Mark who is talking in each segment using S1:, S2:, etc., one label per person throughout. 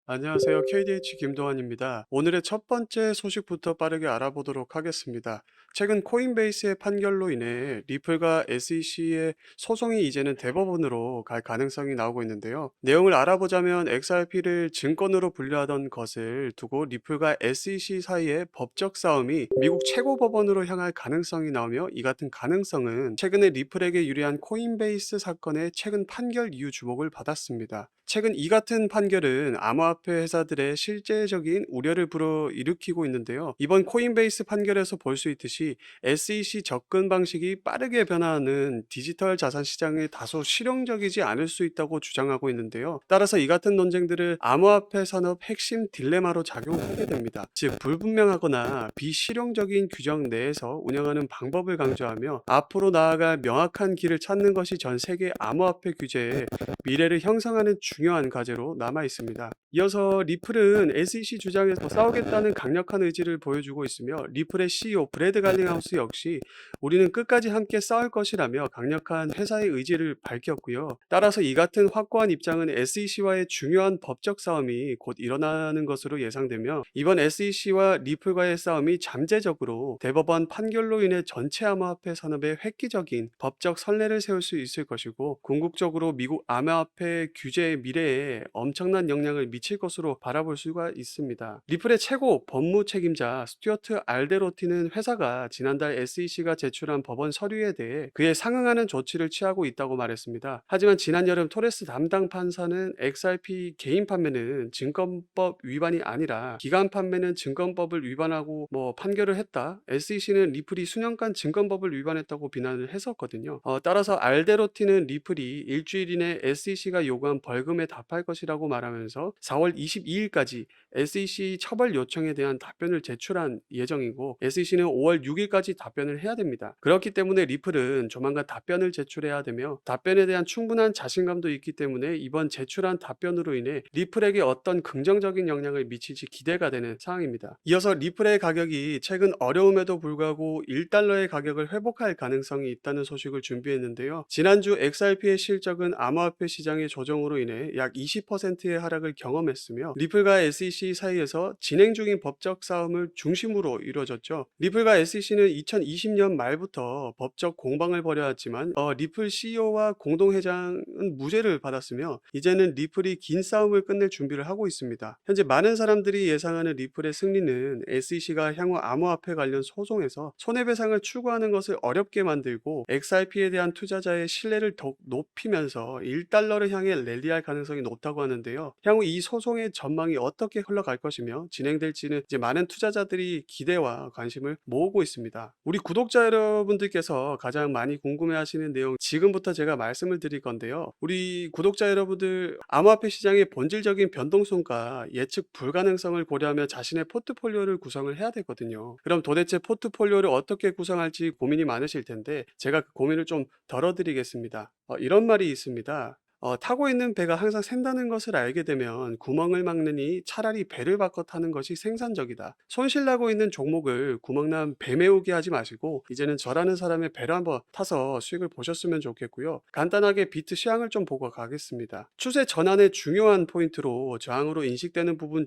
S1: 안녕하세요. KDH 김도환입니다. 오늘의 첫 번째 소식부터 빠르게 알아보도록 하겠습니다. 최근 코인베이스의 판결로 인해 리플과 SEC의 소송이 이제는 대법원으로 갈 가능성이 나오고 있는데요. 내용을 알아보자면 XRP를 증권으로 분류하던 것을 두고 리플과 SEC 사이의 법적 싸움이 미국 최고법원으로 향할 가능성이 나오며, 이 같은 가능성은 최근에 리플에게 유리한 코인베이스 사건의 최근 판결 이후 주목을 받았습니다. 최근 이 같은 판결은 암호화폐 회사들의 실제적인 우려를 불어일으키고 있는데요. 이번 코인베이스 판결에서 볼 수 있듯이 SEC 접근 방식이 빠르게 변화하는 디지털 자산 시장에 다소 실용적이지 않을 수 있다고 주장하고 있는데요. 따라서 이 같은 논쟁들을 암호화폐 산업 핵심 딜레마로 작용하게 됩니다. 즉, 불분명하거나 비실용적인 규정 내에서 운영하는 방법을 강조하며, 앞으로 나아갈 명확한 길을 찾는 것이 전 세계 암호화폐 규제의 미래를 형성하는 중요한 과제로 남아 있습니다. 이어서 리플은 SEC 주장에서 싸우겠다는 강력한 의지를 보여주고 있으며, 리플의 CEO 브래드 갈링하우스 역시 우리는 끝까지 함께 싸울 것이라며 강력한 회사의 의지를 밝혔고요. 따라서 이 같은 확고한 입장은 SEC와의 중요한 법적 싸움이 곧 일어나는 것으로 예상되며, 이번 SEC와 리플과의 싸움이 잠재적으로 대법원 판결로 인해 전체 암호화폐 산업에 획기적인 법적 선례를 세울 수 있을 것이고, 궁극적으로 미국 암호화폐 규제의 미래에 엄청난 영향을 미칠 것으로 바라볼 수가 있습니다. 리플의 최고 법무 책임자 스튜어트 알데로티는 회사가 지난달 SEC가 제출한 법원 서류에 대해 그에 상응하는 조치를 취하고 있다고 말했습니다. 하지만 지난 여름 토레스 담당 판사는 XRP 개인 판매는 증권법 위반이 아니라 기간 판매는 증권법을 위반하고 판결을 했다. SEC는 리플이 수년간 증권법을 위반했다고 비난을 했었거든요. 따라서 알데로티는 리플이 일주일 이내 SEC가 요구한 벌금에 답할 것이라고 말하면서 4월 22일까지 SEC 처벌 요청에 대한 답변을 제출한 예정이고, SEC는 5월 6일까지 답변을 해야 됩니다. 그렇기 때문에 리플은 조만간 답변을 제출해야 되며, 답변에 대한 충분한 자신감도 있기 때문에 이번 제출한 답변으로 인해 리플에게 어떤 긍정적인 영향을 미칠지 기대가 되는 상황입니다. 이어서 리플의 가격이 최근 어려움에도 불구하고 1달러의 가격을 회복할 가능성이 있다는 소식을 준비했는데요. 지난주 XRP의 실적은 암호화폐 시장의 조정으로 인해 약 20%의 하락을 경험했으며, 리플과 SEC 사이에서 진행 중인 법적 싸움을 중심으로 이루어졌죠. 리플과 SEC는 2020년 말부터 법적 공방을 벌여왔지만 리플 CEO와 공동회장은 무죄를 받았으며, 이제는 리플이 긴 싸움을 끝낼 준비를 하고 있습니다. 현재 많은 사람들이 예상하는 리플의 승리는 SEC가 향후 암호화폐 관련 소송에서 손해배상을 추구하는 것을 어렵게 만들고, XRP에 대한 투자자의 신뢰를 더욱 높이면서 1달러를 향해 랠리할 가능성이 높다고 하는데요. 향후 이 소송의 전망이 어떻게 흘러갈 것이며 진행될지는 이제 많은 투자자들이 기대와 관심을 모으고 있습니다. 우리 구독자 여러분들께서 가장 많이 궁금해하시는 내용 지금부터 제가 말씀을 드릴 건데요. 우리 구독자 여러분들, 암호화폐 시장의 본질적인 변동성과 예측 불가능성을 고려하며 자신의 포트폴리오를 구성을 해야 되거든요. 그럼 도대체 포트폴리오를 어떻게 구성할지 고민이 많으실 텐데, 제가 그 고민을 좀 덜어드리겠습니다. 이런 말이 있습니다. 타고 있는 배가 항상 샌다는 것을 알게 되면 구멍을 막느니 차라리 배를 바꿔 타는 것이 생산적이다. 손실나고 있는 종목을 구멍난 배 메우게 하지 마시고, 이제는 저라는 사람의 배를 한번 타서 수익을 보셨으면 좋겠고요. 간단하게 비트 시황을 좀 보고 가겠습니다. 추세 전환의 중요한 포인트로 저항으로 인식되는 부분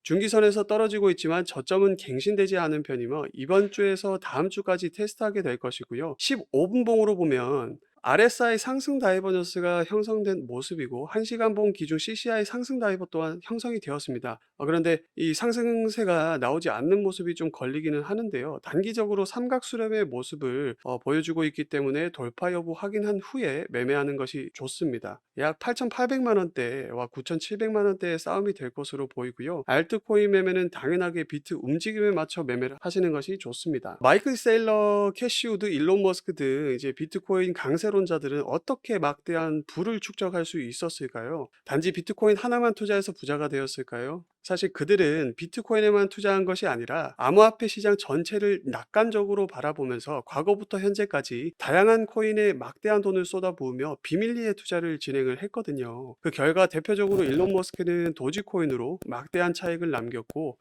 S1: 중기선에서 떨어지고 있지만 저점은 갱신되지 않은 편이며, 이번 주에서 다음 주까지 테스트하게 될 것이고요. 15분 봉으로 보면 RSI 상승 다이버전스가 형성된 모습이고, 1시간 봉 기준 CCI 상승 다이버 또한 형성이 되었습니다. 그런데 이 상승세가 나오지 않는 모습이 좀 걸리기는 하는데요. 단기적으로 삼각수렴의 모습을 보여주고 있기 때문에 돌파 여부 확인한 후에 매매하는 것이 좋습니다. 약 8,800만 원대와 9,700만 원대의 싸움이 될 것으로 보이고요. 알트코인 매매는 당연하게 비트 움직임에 맞춰 매매를 하시는 것이 좋습니다. 마이클 세일러, 캐시우드, 일론 머스크 등 이제 비트코인 강세론자들은 어떻게 막대한 부를 축적할 수 있었을까요? 단지 비트코인 하나만 투자해서 부자가 되었을까요? 사실 그들은 비트코인에만 투자한 것이 아니라 암호화폐 시장 전체를 낙관적으로 바라보면서 과거부터 현재까지 다양한 코인에 막대한 돈을 쏟아부으며 비밀리에 투자를 진행을 했거든요. 그 결과 대표적으로 일론 머스크는 도지코인으로 막대한 차익을 남겼고,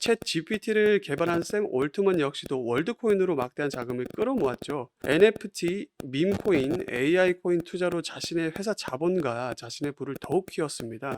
S1: 챗 GPT를 개발한 샘 올트먼 역시도 월드코인으로 막대한 자금을 끌어모았죠. NFT, 밈코인, AI 코인 투자로 자신의 회사 자본과 자신의 부를 더욱 키웠습니다.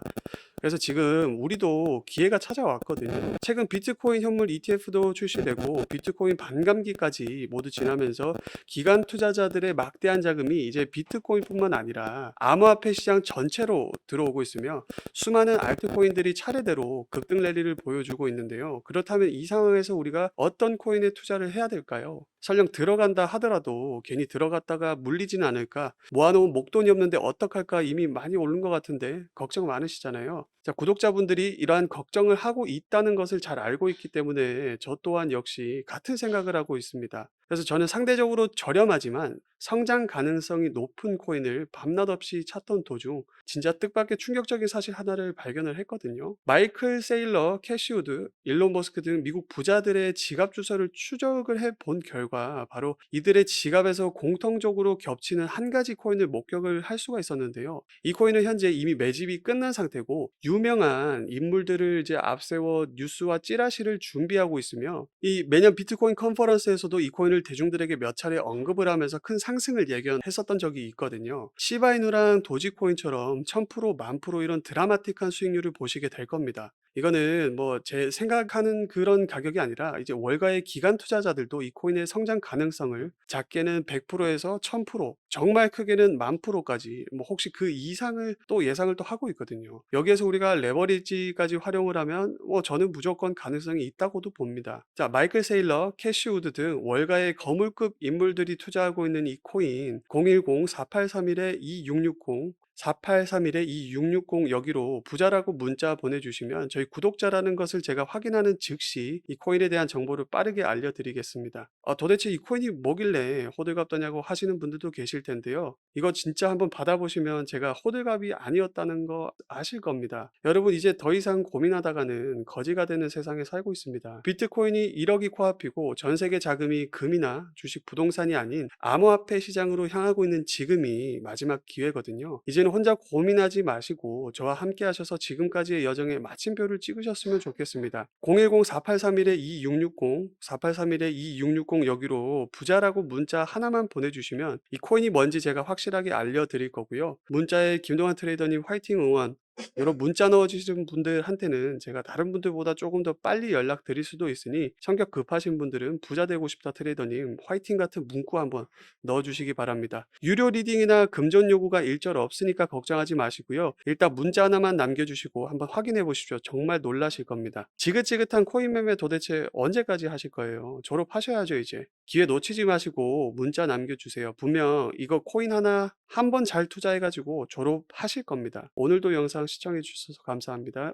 S1: 그래서 지금 우리도 기회가 찾아왔거든요. 최근 비트코인 현물 ETF도 출시되고 비트코인 반감기까지 모두 지나면서 기관 투자자들의 막대한 자금이 이제 비트코인뿐만 아니라 암호화폐 시장 전체로 들어오고 있으며, 수많은 알트코인들이 차례대로 급등 랠리를 보여주고 있는데요. 그렇다면 이 상황에서 우리가 어떤 코인에 투자를 해야 될까요? 설령 들어간다 하더라도 괜히 들어갔다가 물리진 않을까? 모아놓은 목돈이 없는데 어떡할까? 이미 많이 오른 것 같은데 걱정 많으시잖아요. 자, 구독자분들이 이러한 걱정을 하고 있다는 것을 잘 알고 있기 때문에 저 또한 역시 같은 생각을 하고 있습니다. 그래서 저는 상대적으로 저렴하지만 성장 가능성이 높은 코인을 밤낮 없이 찾던 도중 진짜 뜻밖의 충격적인 사실 하나를 발견을 했거든요. 마이클 세일러, 캐시우드, 일론 머스크 등 미국 부자들의 지갑 주소를 추적을 해본 결과 바로 이들의 지갑에서 공통적으로 겹치는 한 가지 코인을 목격을 할 수가 있었는데요. 이 코인은 현재 이미 매집이 끝난 상태고 유명한 인물들을 이제 앞세워 뉴스와 찌라시를 준비하고 있으며, 이 매년 비트코인 컨퍼런스에서도 이 코인을 대중들에게 몇 차례 언급을 하면서 큰 상승을 예견했었던 적이 있거든요. 시바이누랑 도지코인처럼 1000%, 10,000% 이런 드라마틱한 수익률을 보시게 될 겁니다. 이거는 뭐 제 생각하는 그런 가격이 아니라 이제 월가의 기관 투자자들도 이 코인의 성장 가능성을 작게는 100%에서 1000%, 정말 크게는 10,000%까지 뭐 혹시 그 이상을 또 예상을 또 하고 있거든요. 여기에서 우리가 레버리지까지 활용을 하면 저는 무조건 가능성이 있다고도 봅니다. 자, 마이클 세일러, 캐시우드 등 월가의 거물급 인물들이 투자하고 있는 이 코인 010-4831-2660, 4831-2660 여기로 부자라고 문자 보내주시면 저희 구독자라는 것을 제가 확인하는 즉시 이 코인에 대한 정보를 빠르게 알려드리겠습니다. 도대체 이 코인이 뭐길래 호들갑 떠냐고 하시는 분들도 계실 텐데요. 이거 진짜 한번 받아보시면 제가 호들갑이 아니었다는 거 아실 겁니다. 여러분, 이제 더 이상 고민하다가는 거지가 되는 세상에 살고 있습니다. 비트코인이 1억이 코앞이고 전 세계 자금이 금이나 주식 부동산이 아닌 암호화폐 시장으로 향하고 있는 지금이 마지막 기회거든요. 이제는 혼자 고민하지 마시고 저와 함께 하셔서 지금까지의 여정에 마침표를 찍으셨으면 좋겠습니다. 010-4831-2660, 4831-2660 여기로 부자라고 문자 하나만 보내주시면 이 코인이 뭔지 제가 확실하게 알려드릴 거고요. 문자에 김동환 트레이더님 화이팅 응원, 여러 문자 넣어주시는 분들한테는 제가 다른 분들보다 조금 더 빨리 연락드릴 수도 있으니 성격 급하신 분들은 부자 되고 싶다 트레이더님 화이팅 같은 문구 한번 넣어주시기 바랍니다. 유료 리딩이나 금전 요구가 일절 없으니까 걱정하지 마시고요. 일단 문자 하나만 남겨주시고 한번 확인해 보십시오. 정말 놀라실 겁니다. 지긋지긋한 코인 매매 도대체 언제까지 하실 거예요? 졸업하셔야죠 이제. 기회 놓치지 마시고 문자 남겨주세요. 분명 이거 코인 하나 한 번 잘 투자해가지고 졸업하실 겁니다. 오늘도 영상 시청해 주셔서 감사합니다.